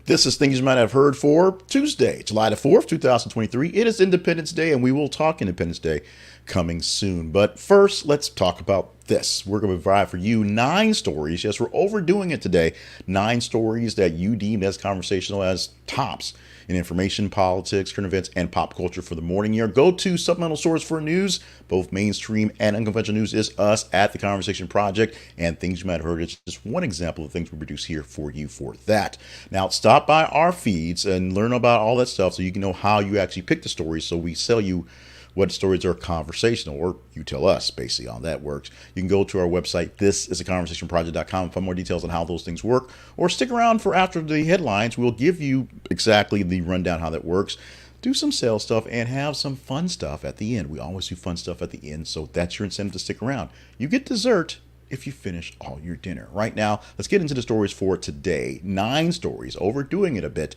This is things you might have heard for Tuesday, July the 4th, 2023. It is Independence Day, and we will talk Independence Day coming soon. But first, let's talk about this. We're going to provide for you 9 stories. Yes, we're overdoing it today. 9 stories that you deem as conversational as tops in information, politics, current events, and pop culture for the morning. Your go-to supplemental source for news, both mainstream and unconventional news, is us at The Conversation Project. And things you might have heard, it's just one example of things we produce here for you for that. Now, stop by our feeds and learn about all that stuff so you can know how you actually pick the stories, so we sell you what stories are conversational, or you tell us basically how that works. You can go to our website, thisisaconversationproject.com, and find more details on how those things work, or stick around for after the headlines. We'll give you exactly the rundown how that works, do some sales stuff, and have some fun stuff at the end. We always do fun stuff at the end, so that's your incentive to stick around. You get dessert if you finish all your dinner. Right now, let's get into the stories for today. 9 stories, overdoing it a bit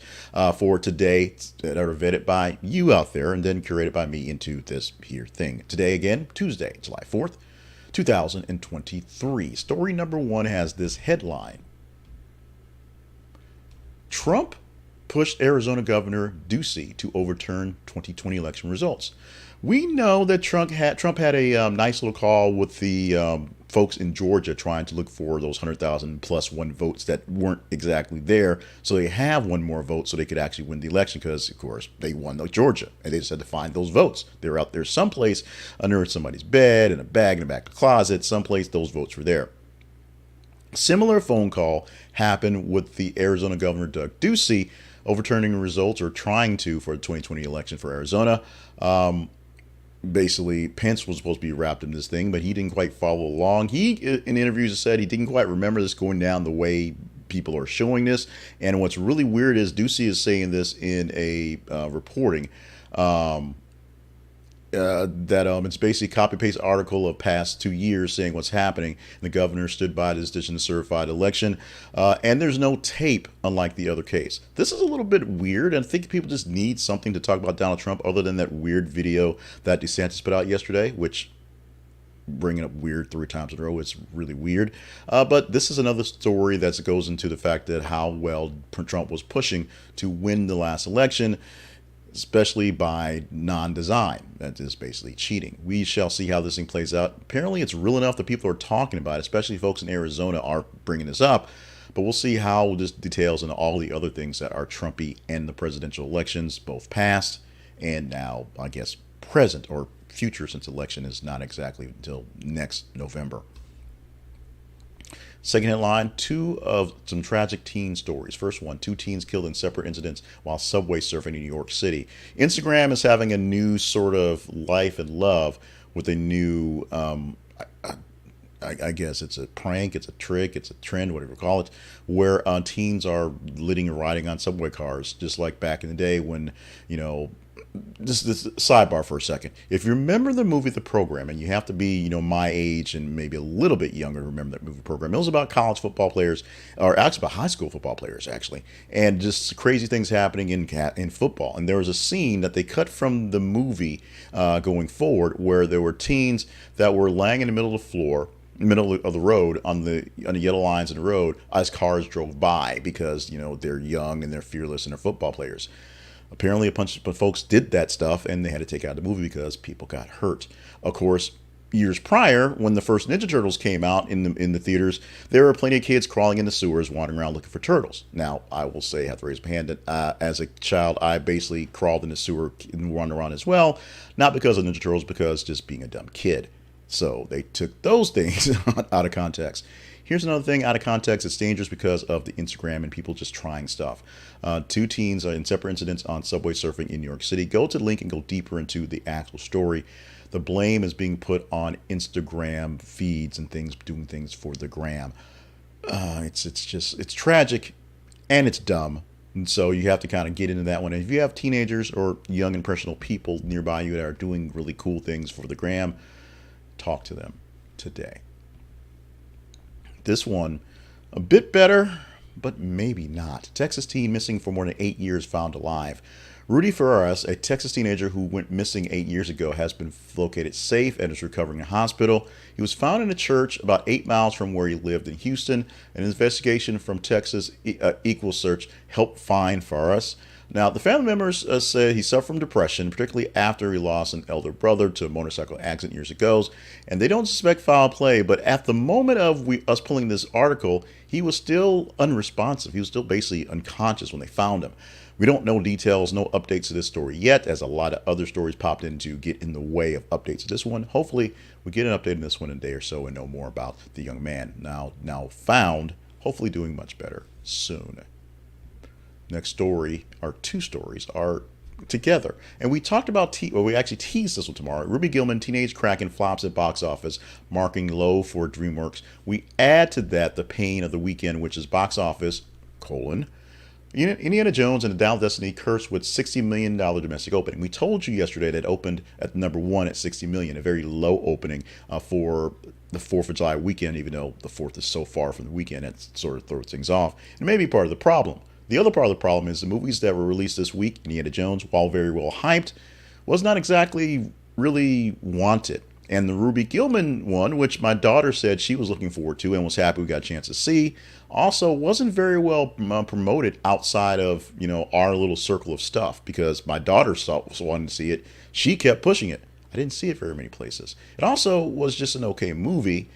for today, that are vetted by you out there and then curated by me into this here thing. Today, again, Tuesday, July 4th, 2023. Story number 1 has this headline: Trump pushed Arizona Governor Ducey to overturn 2020 election results. We know that Trump had a nice little call with the folks in Georgia trying to look for those 100,000 plus 1 votes that weren't exactly there. So they have 1 more vote so they could actually win the election, because, of course, they won Georgia. And they just had to find those votes. They're out there someplace under somebody's bed, in a bag, in the back of the closet. Someplace those votes were there. Similar phone call happened with the Arizona Governor Doug Ducey overturning the results, or trying to, for the 2020 election for Arizona. Basically, Pence was supposed to be wrapped in this thing, but he didn't quite follow along. He, in interviews, said he didn't quite remember this going down the way people are showing this. And what's really weird is Ducey is saying this in a reporting that it's basically copy-paste article of past 2 years saying what's happening. And the governor stood by the decision to certify the election. And there's no tape, unlike the other case. This is a little bit weird, and I think people just need something to talk about Donald Trump other than that weird video that DeSantis put out yesterday, which, bringing up weird 3 times in a row, it's really weird. But this is another story that goes into the fact that how well Trump was pushing to win the last election, especially by non-design. That is basically cheating. We shall see how this thing plays out. Apparently it's real enough that people are talking about it, especially folks in Arizona are bringing this up. But we'll see how this details into all the other things that are Trumpy and the presidential elections, both past and now, I guess, present or future, since election is not exactly until next November. Second headline, 2 of some tragic teen stories. First one, 2 teens killed in separate incidents while subway surfing in New York City. Instagram is having a new sort of life and love with a new, I guess it's a prank, it's a trick, it's a trend, whatever you call it, where teens are living and riding on subway cars, just like back in the day when, this sidebar for a second. If you remember the movie The Program, and you have to be, my age and maybe a little bit younger to remember that movie Program. It was about college football players, or actually about high school football players, actually, and just crazy things happening in football. And there was a scene that they cut from the movie going forward, where there were teens that were laying in the middle of the floor, middle of the road, on the yellow lines of the road, as cars drove by, because they're young and they're fearless and they're football players. Apparently a bunch of folks did that stuff, and they had to take out the movie because people got hurt. Of course, years prior, when the first Ninja Turtles came out in the theaters, there were plenty of kids crawling in the sewers, wandering around looking for turtles. Now, I will say, I have to raise my hand, that as a child, I basically crawled in the sewer and wandered around as well. Not because of Ninja Turtles, because just being a dumb kid. So they took those things out of context. Here's another thing out of context. It's dangerous because of the Instagram and people just trying stuff. 2 teens are in separate incidents on subway surfing in New York City. Go to the link and go deeper into the actual story. The blame is being put on Instagram feeds and things, doing things for the gram. It's tragic, and it's dumb. And so you have to kind of get into that one. And if you have teenagers or young impressionable people nearby you that are doing really cool things for the gram, talk to them today. This one, a bit better, but maybe not. Texas teen missing for more than 8 years found alive. Rudy Ferraris, a Texas teenager who went missing 8 years ago, has been located safe and is recovering in a hospital. He was found in a church about 8 miles from where he lived in Houston. An investigation from Texas Equal Search helped find Ferraris. Now, the family members said he suffered from depression, particularly after he lost an elder brother to a motorcycle accident years ago, and they don't suspect foul play. But at the moment of us pulling this article, he was still unresponsive. He was still basically unconscious when they found him. We don't know details, no updates to this story yet, as a lot of other stories popped in to get in the way of updates to this one. Hopefully, we get an update in this one in a day or so and know more about the young man now found, hopefully doing much better soon. Next story, or two stories, are together. And we talked about, we actually teased this one tomorrow. Ruby Gillman, Teenage Kraken flops at box office, marking low for DreamWorks. We add to that the pain of the weekend, which is box office, Indiana Jones and the Dial of Destiny cursed with $60 million domestic opening. We told you yesterday that it opened at number one at $60 million, a very low opening for the 4th of July weekend, even though the 4th is so far from the weekend, it sort of throws things off. And maybe part of the problem. The other part of the problem is the movies that were released this week, Indiana Jones, while very well hyped, was not exactly really wanted. And the Ruby Gillman one, which my daughter said she was looking forward to and was happy we got a chance to see, also wasn't very well promoted outside of, our little circle of stuff, because my daughter wanted to see it. She kept pushing it. I didn't see it very many places. It also was just an okay movie.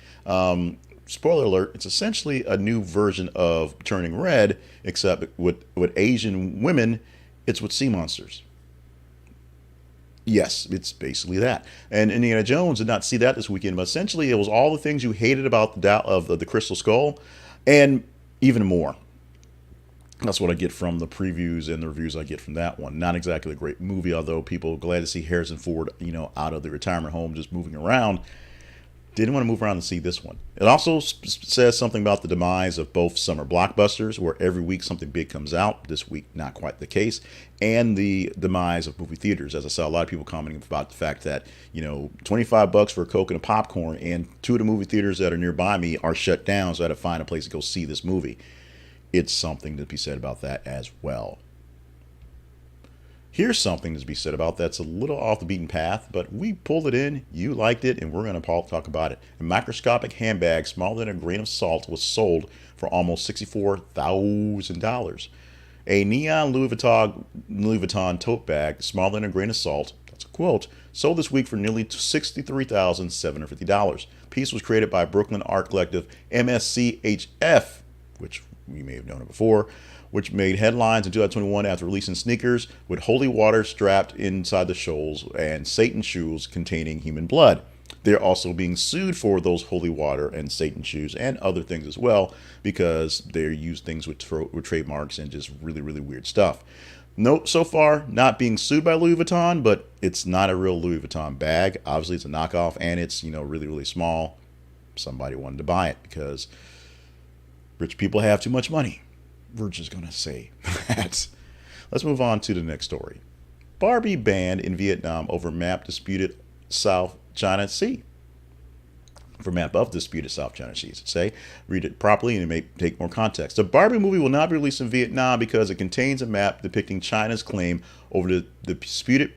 Spoiler alert, it's essentially a new version of Turning Red, except with Asian women, it's with sea monsters. Yes, it's basically that. And Indiana Jones did not see that this weekend, but essentially it was all the things you hated about the Crystal Skull, and even more. That's what I get from the previews and the reviews I get from that one. Not exactly a great movie, although people are glad to see Harrison Ford, out of the retirement home just moving around. Didn't want to move around and see this one. It also says something about the demise of both summer blockbusters, where every week something big comes out. This week, not quite the case. And the demise of movie theaters. As I saw a lot of people commenting about the fact that, $25 for a Coke and a popcorn, and two of the movie theaters that are nearby me are shut down, so I had to find a place to go see this movie. It's something to be said about that as well. Here's something to be said about that's a little off the beaten path, but we pulled it in, you liked it, and we're going to talk about it. A microscopic handbag smaller than a grain of salt was sold for almost $64,000. A neon Louis Vuitton tote bag smaller than a grain of salt, that's a quote, sold this week for nearly $63,750. Piece was created by Brooklyn art collective MSCHF, which we may have known it before, which made headlines in 2021 after releasing sneakers with holy water strapped inside the soles and Satan shoes containing human blood. They're also being sued for those holy water and Satan shoes and other things as well, because they use things with trademarks and just really, really weird stuff. Note so far, not being sued by Louis Vuitton, but it's not a real Louis Vuitton bag. Obviously, it's a knockoff, and it's, really, really small. Somebody wanted to buy it because rich people have too much money. We're just going to say that. Let's move on to the next story. Barbie banned in Vietnam over map disputed South China Sea. For map of disputed South China Sea, say. Read it properly and it may take more context. The Barbie movie will not be released in Vietnam because it contains a map depicting China's claim over the disputed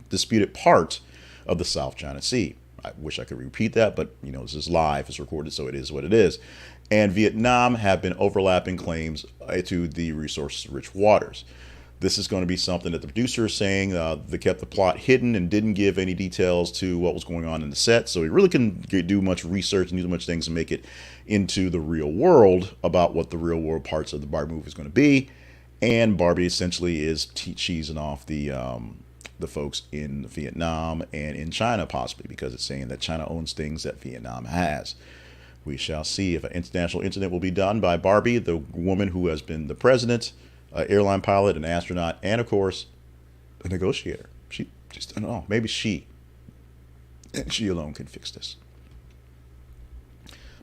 disputed part of the South China Sea. I wish I could repeat that, but this is live, it's recorded, so it is what it is. And Vietnam have been overlapping claims to the resource-rich waters. This is going to be something that the producer is saying they kept the plot hidden and didn't give any details to what was going on in the set. So he really couldn't do much research and do much things to make it into the real world about what the real world parts of the Barbie movie is going to be. And Barbie essentially is cheesing off the folks in Vietnam and in China possibly, because it's saying that China owns things that Vietnam has. We shall see if an international incident will be done by Barbie, the woman who has been the president, airline pilot, an astronaut, and of course, a negotiator. She just, I don't know, maybe she alone can fix this.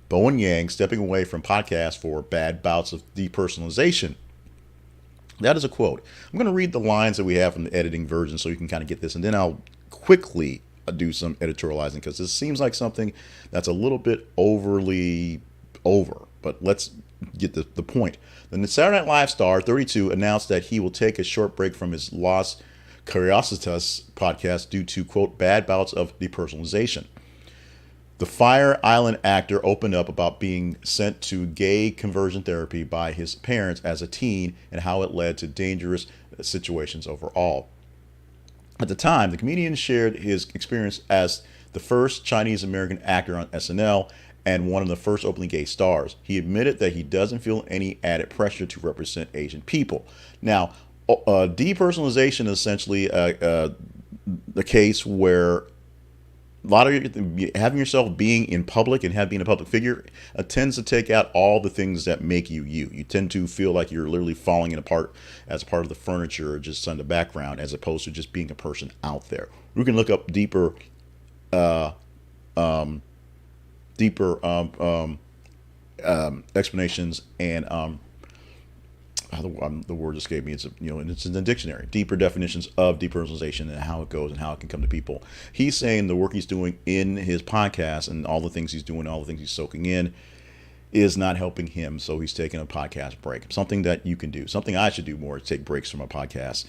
Bowen Yang stepping away from podcast for bad bouts of depersonalization. That is a quote. I'm going to read the lines that we have from the editing version so you can kind of get this, and then I'll quickly do some editorializing, because this seems like something that's a little bit overly over. But let's get the point. Then the Saturday Night Live star, 32, announced that he will take a short break from his Las Curiositas podcast due to, quote, bad bouts of depersonalization. The Fire Island actor opened up about being sent to gay conversion therapy by his parents as a teen and how it led to dangerous situations overall. At the time, the comedian shared his experience as the first Chinese American actor on SNL and one of the first openly gay stars. He admitted that he doesn't feel any added pressure to represent Asian people. Now, depersonalization is essentially the case where a lot of having yourself being in public and being a public figure tends to take out all the things that make you you. You tend to feel like you're literally falling apart as part of the furniture or just on the background, as opposed to just being a person out there. We can look up deeper explanations and the word escaped me. It's it's in the dictionary. Deeper definitions of depersonalization and how it goes and how it can come to people. He's saying the work he's doing in his podcast and all the things he's doing, all the things he's soaking in, is not helping him. So he's taking a podcast break. Something that you can do. Something I should do more is take breaks from a podcast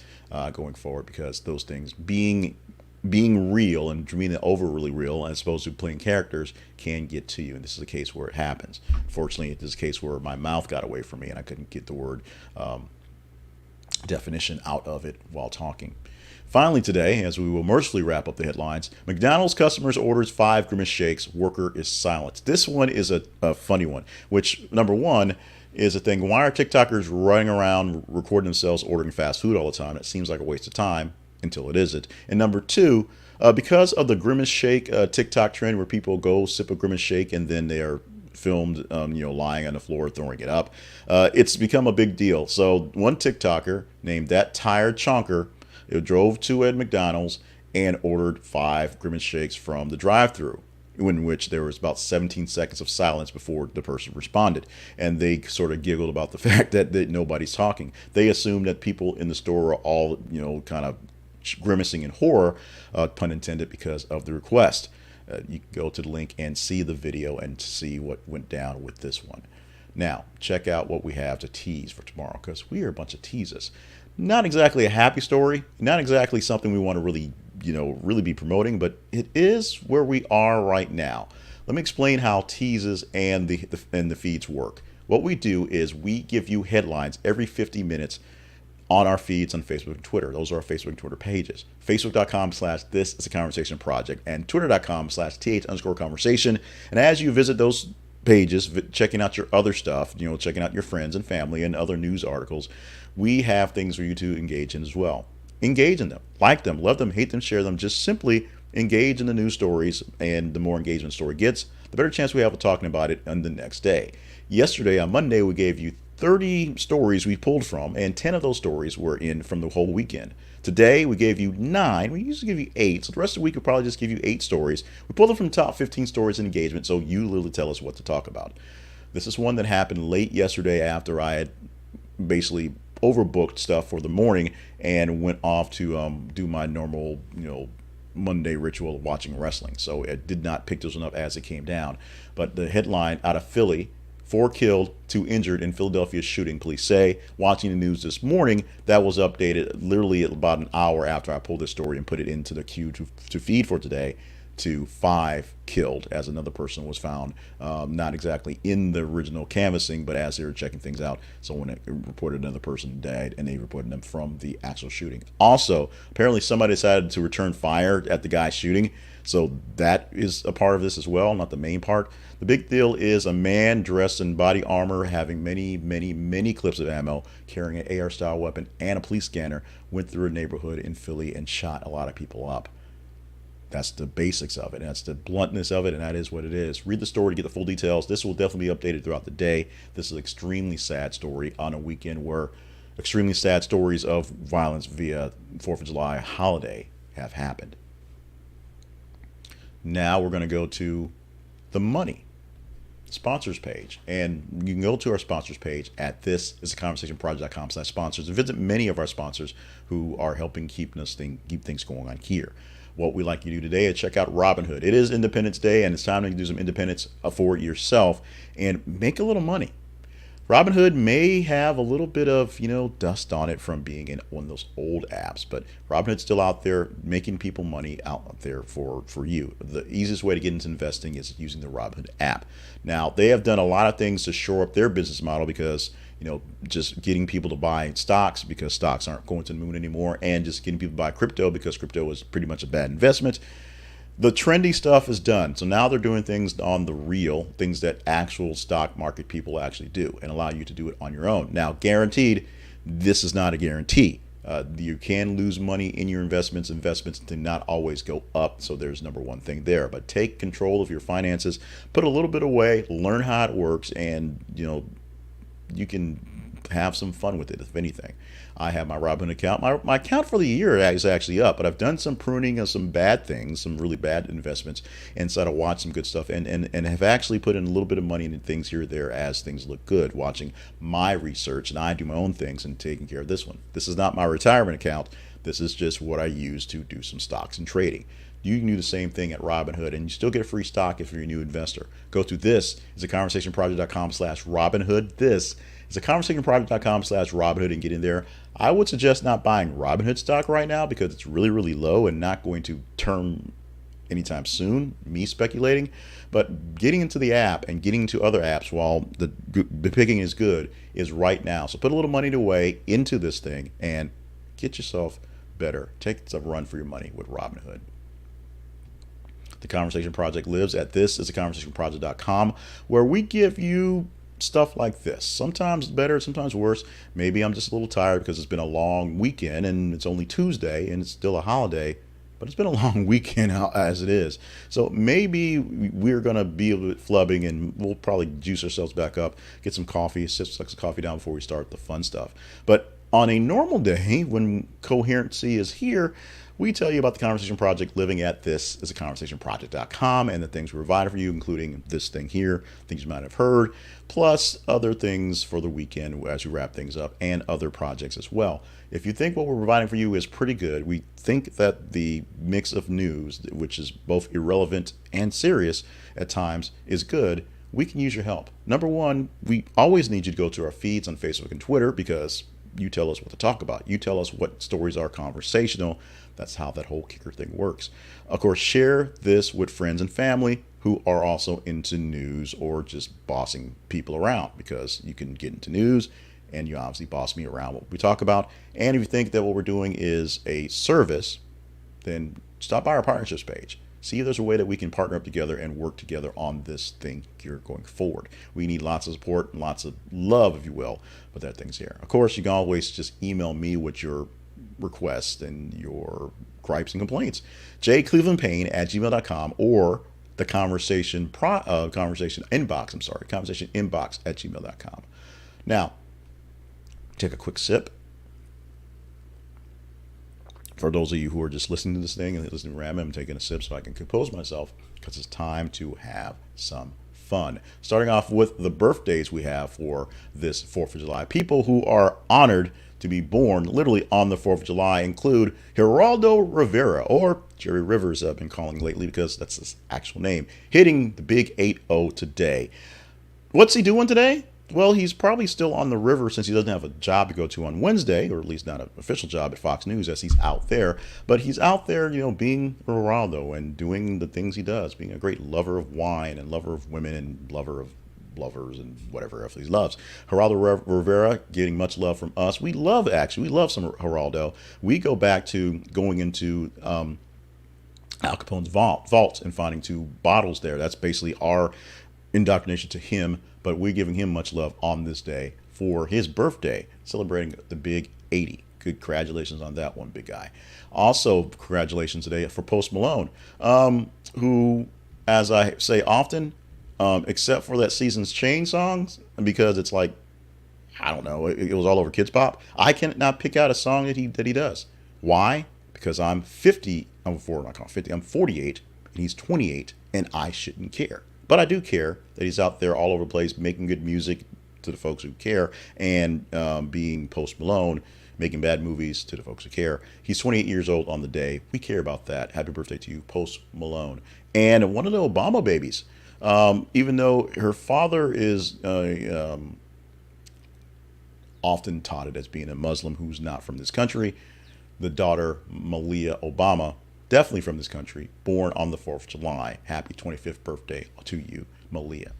going forward, because those things being real and being over really real as opposed to playing characters can get to you. And this is a case where it happens. Fortunately, this is a case where my mouth got away from me and I couldn't get the word definition out of it while talking. Finally today, as we will mercifully wrap up the headlines, McDonald's customers orders 5 Grimace shakes, worker is silenced. This one is a funny one, which, number one, is a thing. Why are TikTokers running around recording themselves ordering fast food all the time? It seems like a waste of time until it isn't. And number two, because of the Grimace shake TikTok trend where people go sip a Grimace shake and then they are filmed lying on the floor throwing it up, it's become a big deal. So one TikToker named That Tired Chonker drove to a McDonald's and ordered 5 Grimace shakes from the drive-thru, in which there was about 17 seconds of silence before the person responded. And they sort of giggled about the fact that nobody's talking. They assumed that people in the store are all, kind of grimacing in horror, pun intended, because of the request. You can go to the link and see the video and see what went down with this one. Now, check out what we have to tease for tomorrow, because we are a bunch of teases. Not exactly a happy story, not exactly something we want to really, really be promoting, but it is where we are right now. Let me explain how teases and the feeds work. What we do is we give you headlines every 50 minutes on our feeds on Facebook and Twitter. Those are our Facebook and Twitter pages. Facebook.com/This Is a Conversation Project and Twitter.com/th_conversation. And as you visit those pages, checking out your other stuff, checking out your friends and family and other news articles, we have things for you to engage in as well. Engage in them, like them, love them, hate them, share them. Just simply engage in the news stories, and the more engagement a story gets, the better chance we have of talking about it on the next day. Yesterday, on Monday, we gave you 30 stories we pulled from, and 10 of those stories were in from the whole weekend. Today, we gave you 9. We usually give you 8, so the rest of the week we'll probably just give you 8 stories. We pulled them from the top 15 stories in engagement, so you literally tell us what to talk about. This is one that happened late yesterday after I had basically overbooked stuff for the morning and went off to do my normal, Monday ritual of watching wrestling. So I did not pick this one up as it came down. But the headline out of Philly: 4 killed, 2 injured in Philadelphia shooting, police say. Watching the news this morning, that was updated literally about an hour after I pulled this story and put it into the queue to feed for today, to 5 killed, as another person was found, not exactly in the original canvassing, but as they were checking things out, someone reported another person died, and they reported them from the actual shooting. Also, apparently somebody decided to return fire at the guy shooting, so that is a part of this as well, not the main part. The big deal is a man dressed in body armor, having many clips of ammo, carrying an AR-style weapon and a police scanner, went through a neighborhood in Philly and shot a lot of people up. That's the basics of it. That's the bluntness of it, and that is what it is. Read the story to get the full details. This will definitely be updated throughout the day. This is an extremely sad story on a weekend where extremely sad stories of violence via 4th of July holiday have happened. Now we're going to go to the money sponsors page, and you can go to our sponsors page at thisisaconversationproject.com/sponsors and visit many of our sponsors who are helping keep things going on here. what we like you to do today is check out Robinhood. It is Independence Day, and it's time to do some independence for yourself and make a little money. Robinhood may have a little bit of, dust on it from being in one of those old apps, but Robinhood's still out there making people money out there for you. The easiest way to get into investing is using the Robinhood app. Now, they have done a lot of things to shore up their business model because, just getting people to buy stocks because stocks aren't going to the moon anymore, and just getting people to buy crypto because crypto is pretty much a bad investment. The trendy stuff is done. So now they're doing things on the real, things that actual stock market people actually do and allow you to do it on your own. Now, guaranteed, this is not a guarantee. You can lose money in your investments. Investments do not always go up. So there's number one thing there. But take control of your finances, put a little bit away, learn how it works, and you can have some fun with it, if anything. I have my Robinhood account. My account for the year is actually up, but I've done some pruning of some bad things, some really bad investments, and so to watch some good stuff, and have actually put in a little bit of money into things here or there as things look good, watching my research, and I do my own things and taking care of this one. This is not my retirement account. This is just what I use to do some stocks and trading. You can do the same thing at Robinhood, and you still get a free stock if you're a new investor. Go to this is a conversationproject.com/Robinhood. This is a conversationproject.com/Robinhood and get in there. I would suggest not buying Robinhood stock right now because it's really, really low and not going to turn anytime soon, me speculating. But getting into the app and getting into other apps while the picking is good is right now. So put a little money away into this thing and get yourself better. Take a run for your money with Robinhood. The Conversation Project lives at this is a conversationproject.com, where we give you stuff like this. Sometimes better, sometimes worse. Maybe I'm just a little tired because it's been a long weekend and it's only Tuesday and it's still a holiday, but it's been a long weekend as it is. So maybe we're going to be a little bit flubbing and we'll probably juice ourselves back up, get some coffee, suck some coffee down before we start the fun stuff. But on a normal day, when coherency is here, we tell you about the Conversation Project living at this is a conversationproject.com and the things we provided for you, including this thing here, things you might have heard, plus other things for the weekend as we wrap things up, and other projects as well. If you think what we're providing for you is pretty good, we think that the mix of news, which is both irrelevant and serious at times, is good, we can use your help. Number one, we always need you to go to our feeds on Facebook and Twitter because you tell us what to talk about. You tell us what stories are conversational. That's how that whole kicker thing works. Of course, share this with friends and family who are also into news or just bossing people around, because you can get into news and you obviously boss me around what we talk about. And if you think that what we're doing is a service, then stop by our partnerships page. See if there's a way that we can partner up together and work together on this thing here going forward. We need lots of support and lots of love, if you will, but that thing's here. Of course, you can always just email me with your requests and your gripes and complaints. jclevelandpayne@gmail.com or the conversation inbox@gmail.com. Now, take a quick sip. For those of you who are just listening to this thing and listening to random, I'm taking a sip so I can compose myself because it's time to have some fun. Starting off with the birthdays we have for this 4th of July. People who are honored to be born literally on the 4th of July include Geraldo Rivera, or Jerry Rivers I've been calling lately because that's his actual name, hitting the big 8-0 today. What's he doing today? Well, he's probably still on the river since he doesn't have a job to go to on Wednesday, or at least not an official job at Fox News as he's out there. But he's out there, being Geraldo and doing the things he does, being a great lover of wine and lover of women and lover of lovers and whatever else he loves. Geraldo Rivera getting much love from us. We love some Geraldo. We go back to going into Al Capone's vaults and finding 2 bottles there. That's basically our indoctrination to him, but we're giving him much love on this day for his birthday, celebrating the big 80. Good congratulations on that one, big guy. Also, congratulations today for Post Malone, who, as I say often, except for that Seasons Change songs, because it's like, I don't know, it was all over Kids Pop. I cannot pick out a song that he does. Why? Because I'm 50. I'm 48, and he's 28, and I shouldn't care. But I do care that he's out there all over the place making good music to the folks who care, and being Post Malone, making bad movies to the folks who care. He's 28 years old on the day. We care about that. Happy birthday to you, Post Malone. And one of the Obama babies, even though her father is often touted as being a Muslim who's not from this country, the daughter, Malia Obama, definitely from this country, born on the 4th of July. Happy 25th birthday to you, Malia.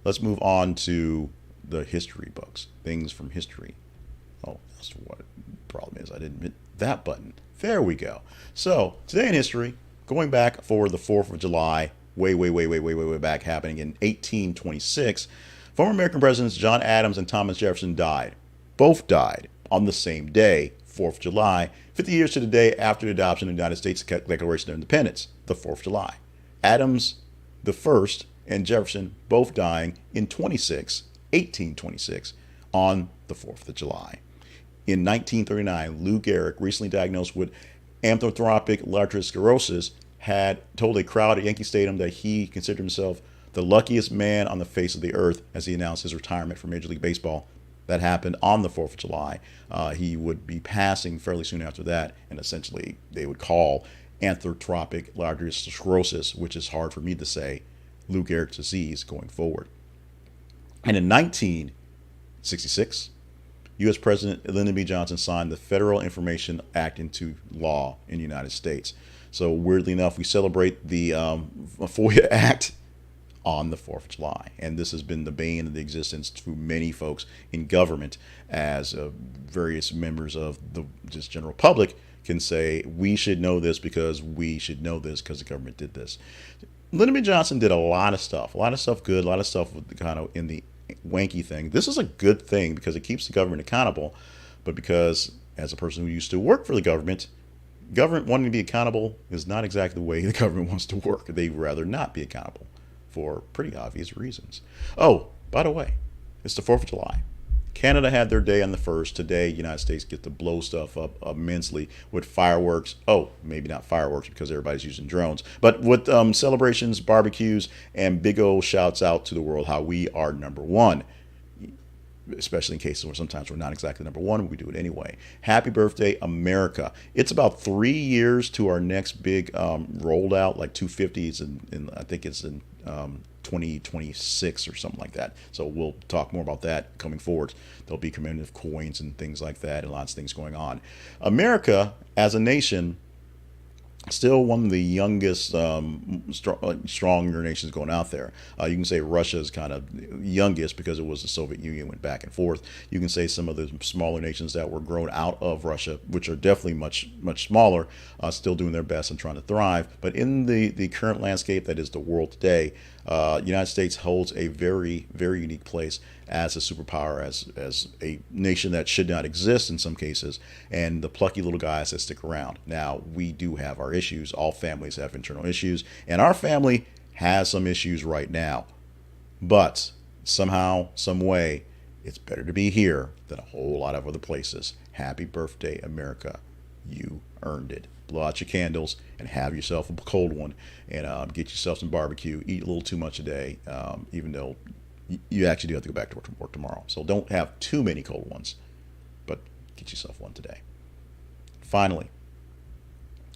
Let's move on to the history books, things from history. Oh, that's what the problem is. I didn't hit that button. There we go. So, today in history, going back for the 4th of July, way back, happening in 1826, former American presidents John Adams and Thomas Jefferson died. Both died on the same day, 4th of July, 50 years to the day after the adoption of the United States Declaration of Independence, the 4th of July. Adams, the first, and Jefferson both dying in 1826, on the 4th of July. In 1939, Lou Gehrig, recently diagnosed with amyotrophic lateral sclerosis, had told a crowd at Yankee Stadium that he considered himself the luckiest man on the face of the earth as he announced his retirement from Major League Baseball. That happened on the 4th of July. He would be passing fairly soon after that, and essentially they would call amyotrophic lateral sclerosis, which is hard for me to say, Lou Gehrig's disease going forward. And in 1966, U.S. President Lyndon B. Johnson signed the Federal Information Act into law in the United States. So weirdly enough, we celebrate the FOIA Act on the 4th of July. And this has been the bane of the existence to many folks in government, as various members of the just general public can say, we should know this because we should know this because the government did this. Lyndon B. Johnson did a lot of stuff good, a lot of stuff with kind of in the wanky thing. This is a good thing because it keeps the government accountable, but because as a person who used to work for the government wanting to be accountable is not exactly the way the government wants to work. They'd rather not be accountable for pretty obvious reasons. Oh, by the way, it's the 4th of July. Canada had their day on the 1st. Today, United States get to blow stuff up immensely with fireworks. Oh, maybe not fireworks because everybody's using drones, but with celebrations, barbecues, and big old shouts out to the world how we are number one, especially in cases where sometimes we're not exactly number one, we do it anyway. Happy birthday, America. It's about 3 years to our next big rolled out, like 250s, and I think it's in 2026 or something like that. So we'll talk more about that coming forward. There'll be commemorative coins and things like that, and lots of things going on. America, as a nation, still one of the youngest, stronger nations going out there. You can say Russia is kind of youngest because it was the Soviet Union, went back and forth. You can say some of the smaller nations that were grown out of Russia, which are definitely much smaller, still doing their best and trying to thrive. But in the current landscape that is the world today, the United States holds a very unique place as a superpower, as a nation that should not exist in some cases, and the plucky little guys that stick around. Now, we do have our issues. All families have internal issues, and our family has some issues right now. But somehow, some way, it's better to be here than a whole lot of other places. Happy birthday, America. You earned it. Blow out your candles and have yourself a cold one, and get yourself some barbecue. Eat a little too much a day, even though you actually do have to go back to work tomorrow. So don't have too many cold ones, but get yourself one today. Finally,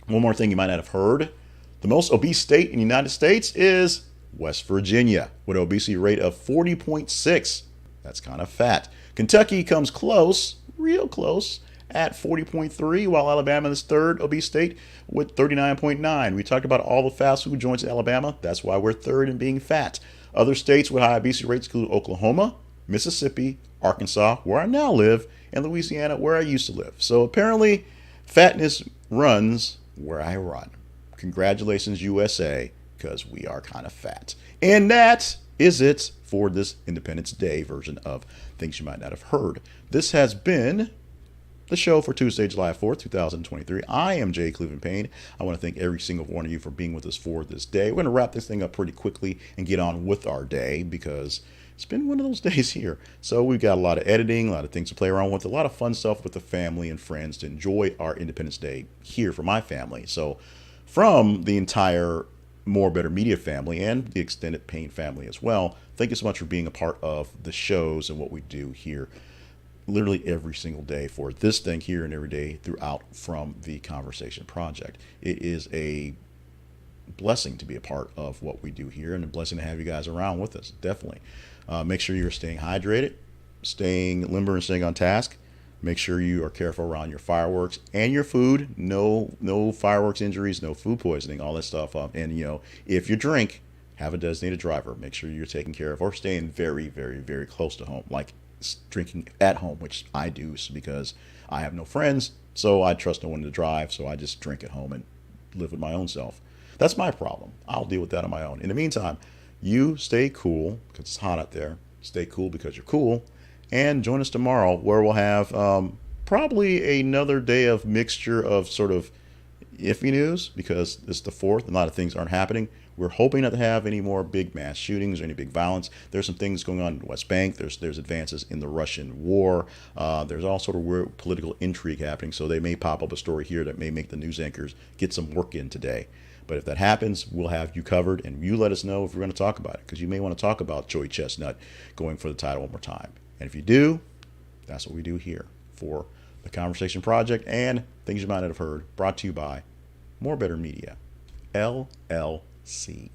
one more thing you might not have heard. The most obese state in the United States is West Virginia, with an obesity rate of 40.6. That's kind of fat. Kentucky comes close, real close, at 40.3, while Alabama is third obese state with 39.9. We talked about all the fast food joints in Alabama. That's why we're third in being fat. Other states with high obesity rates include Oklahoma, Mississippi, Arkansas, where I now live, and Louisiana, where I used to live. So apparently, fatness runs where I run. Congratulations, USA, because we are kind of fat. And that is it for this Independence Day version of Things You Might Not Have Heard. This has been the show for Tuesday, July 4th, 2023. I am Jay Cleveland Payne. I want to thank every single one of you for being with us for this day. We're going to wrap this thing up pretty quickly and get on with our day because it's been one of those days here. So we've got a lot of editing, a lot of things to play around with, a lot of fun stuff with the family and friends to enjoy our Independence Day here for my family. So from the entire More Better Media family and the extended Payne family as well, thank you so much for being a part of the shows and what we do here. literally every single day for this thing here and every day throughout from the Conversation Project. It is a blessing to be a part of what we do here and a blessing to have you guys around with us. Definitely. Make sure you're staying hydrated, staying limber and staying on task. Make sure you are careful around your fireworks and your food. No fireworks injuries, no food poisoning, all that stuff. And if you drink, have a designated driver. Make sure you're taking care of or staying very, very, very close to home, like drinking at home, which I do because I have no friends, so I trust no one to drive, so I just drink at home and live with my own self. That's my problem. I'll deal with that on my own. In the meantime, you stay cool because it's hot out there. Stay cool because you're cool. And join us tomorrow where we'll have probably another day of mixture of sort of iffy news because it's the 4th and a lot of things aren't happening. We're hoping not to have any more big mass shootings or any big violence. There's some things going on in the West Bank. There's advances in the Russian war. There's all sort of weird political intrigue happening. So they may pop up a story here that may make the news anchors get some work in today. But if that happens, we'll have you covered, and you let us know if we're going to talk about it, because you may want to talk about Joey Chestnut going for the title one more time. And if you do, that's what we do here for the Conversation Project and things you might not have heard, brought to you by More Better Media, LLC.